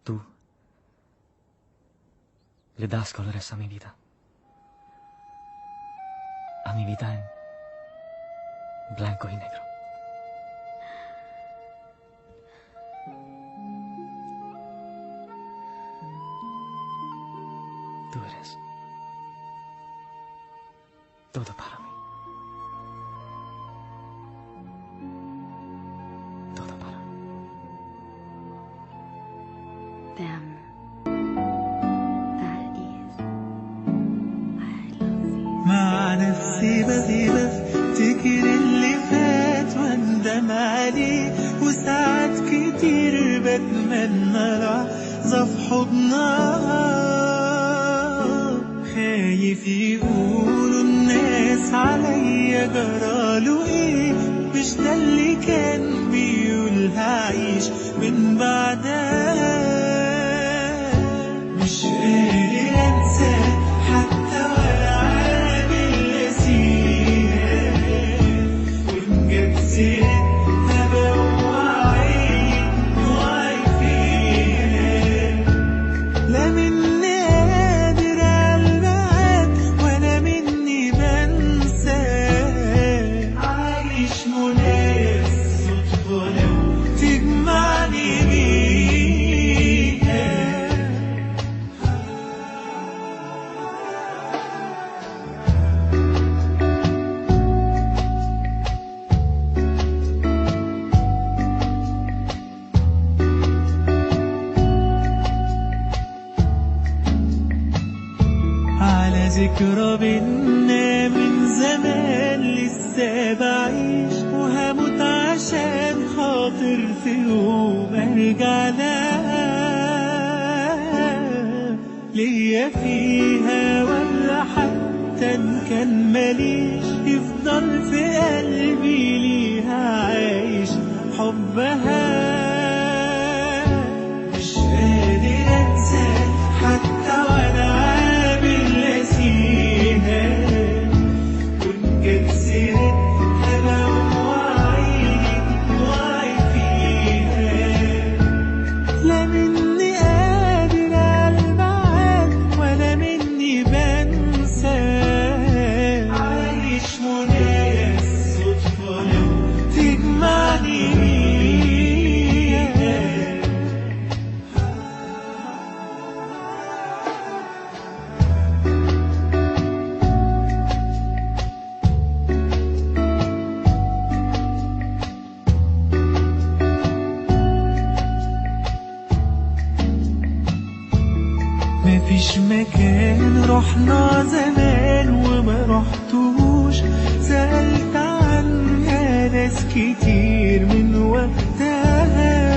Tú le das colores a mi vida en blanco y negro. Tú eres todo para mí. Todo para mí. Them. That is. I love you. مع نفسي بفتكر اللي فات واندم عليه، وساعات كتير بتمنى لحظة في حضنها. خايف يقولوا الناس عليا جراله ايه، مش ده اللي كان بيقول هعيش من بعدها. مش قادر انساه حتى ولا عامل نسيها، وان جت سيرتها بوعي فيها. لا مني قادر ألمعك ولا مني بنساه، عايش منايا الصدفة لو تجمعني بيها. على ذكرى بينا من زمان لسه بعيش، وهموت عشان خاطر في يوم ارجع لها. ليا فيها ولا حتى ان كان ماليش، يفضل في قلبي ليها عايش حبها. مش قادر انساه حتى وانا عامل نسيها، وان كانت سيرتها بوعي فيها. لا مني قادر ألمعك ولا مني بنساه، عايش منايا الصدفة لو تجمعني بيها. مفيش مكان رحنا زمان وما رحتوش، سألت عنها ناس كتير من وقتها.